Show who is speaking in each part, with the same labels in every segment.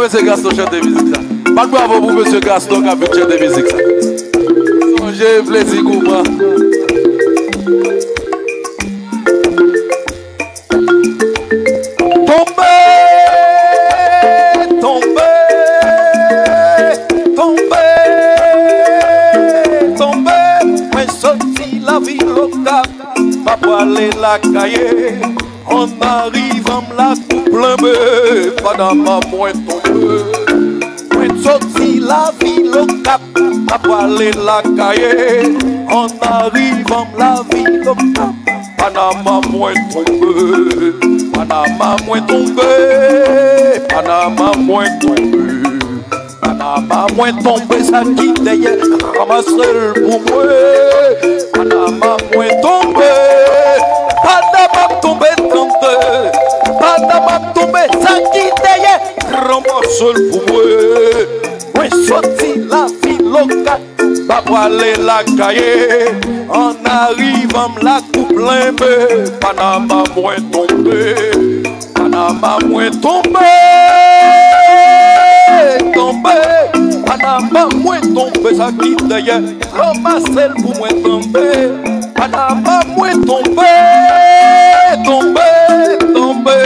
Speaker 1: Monsieur Gaston chante de musique ça. Pas bravo pour Monsieur Gaston qui a fait chanter de musique ça. Songez plaisir pour moi.
Speaker 2: Mais sorti la ville locale, pas pour aller la cahier. On arrive en la couple un peu, pas dans ma moins tombé. Moi sorti la ville au cap, pas pour aller la cahier. On arrive en la ville au cap, pas dans ma moins tombé. Pas dans ma moins tombé, pas dans ma moins tombé. Pas dans ma moins tombé, ça qui derrière, ramasse le pour moi. Pas dans ma moins tombé. Pas d'abord tombé, pas d'abord tombé, ça qui derrière, ramasse pour moi. Oui, sorti la ville locale, pas pour aller la cahier. On arrive en la couple un peu, Panama moins tombé, Panama moins tombé, tombé, Panama moins tombé, ça qui derrière, ramasse pour moi tomber. Panama moins tombé, tombé, tombé.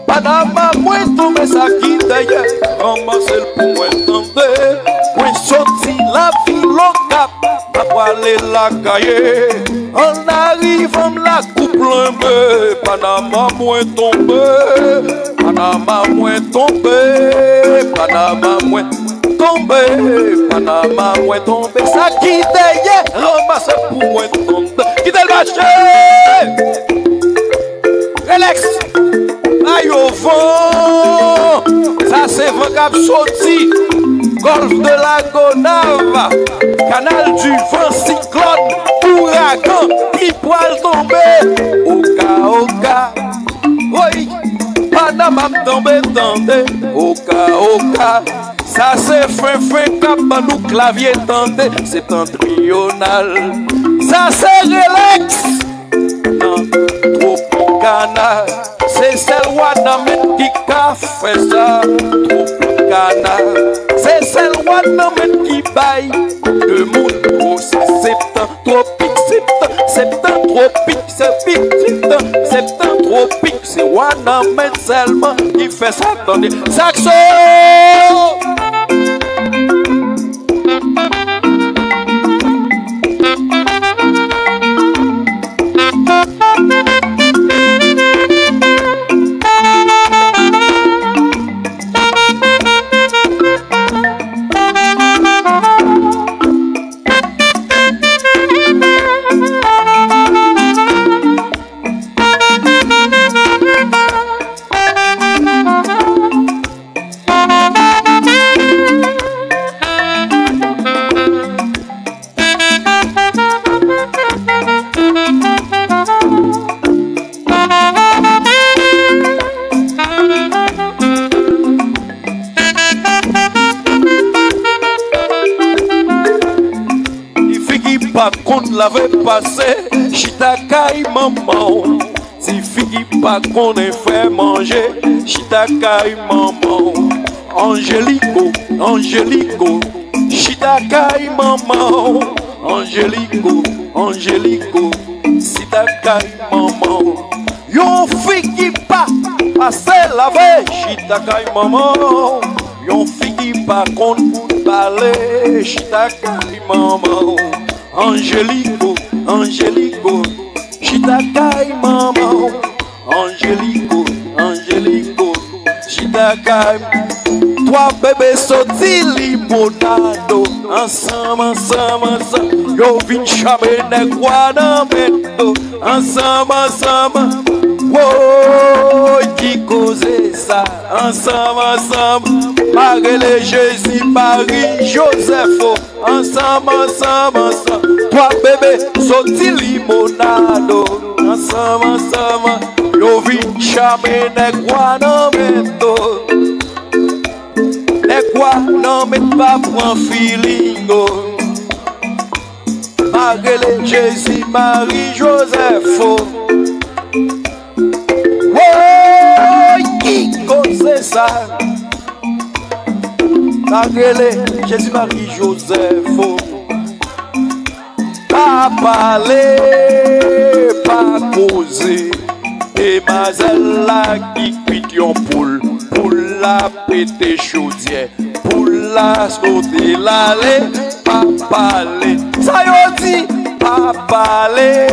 Speaker 2: Panama moins tombé, ça qui d'ailleurs ramasse le pour moi tomber. Oui, sorti la ville locale, pas aller la cahier. On arrive, on la couple un peu. Panama moins tombé, Panama moins tombé, Panama moins tombé, Panama moins tombé, ça qui d'ailleurs ramasse pour moi tomber. Quitte le marché, relax, aïe au vent, ça c'est vent cap sorti, golfe de la Gonave, canal du vent, cyclone, ouragan, qui poil tomber, au cas, oui, Panama tombé, tombé, au cas, ça c'est fin cap nous clavier tenté, c'est un trionnal. Ça c'est relax, non, Tropicana. C'est celle Wanamen qui a fait ça, Tropicana. C'est celle Wanamen qui baille de mon gros, c'est septembre tropique, septembre tropique, septembre tropique. C'est Wanamen seulement qui fait ça, attendez, saxo. L'avait passé, chitakai maman. Si fille pas qu'on ait fait manger, chitakai maman. Angélico, Angélico, chitakai maman. Angélico, Angélico, chitakai maman. Yon fille qui pas passé la veille, chita kay maman. Yon figi pa kon pou parler, chita kay maman. Angelico, Angelico, chita kay maman. Angelico, Angelico, chita kay. Toi bébé sorti limonado, ensemble, ensemble, ensemble. Yo vin chame negwa nan mendo, ensemble, ensemble. Oh, qui cause ça, ensemble, ensemble. Marie Jésus, Marie Joseph, ensemble, ensemble, ensemble. Toi bébé sorti limonado, ensemble, ensemble. Yo vin chame negwa nan mendo. Quoi non mais pas pour un feeling. Marie Jésus, Marie Joseph. Oh, qui cause ça? Marie Jésus, Marie Joseph. Pas parler, pas causer. Et Mazella qui quitte yon poule. Pour la pété chaudière, pour la sauter l'aller, pas parler. Ça y est dit, pas parler,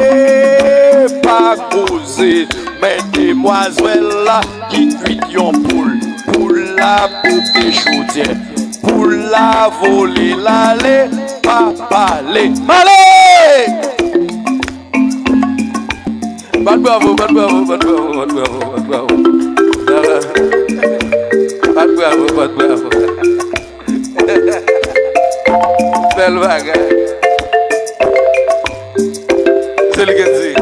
Speaker 2: pas causer. Mais demoiselles là qui cuit yon poule, pour la pété chaudière, pour la voler l'aller, pas parler. Allez!
Speaker 1: Bad bravo, bad bravo, bad bravo, bad bravo, bad bravo. Bad bravo, bad bravo. Belle bagarre. C'est le que dit.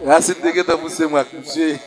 Speaker 1: Racine de guetta pour moi, monsieur.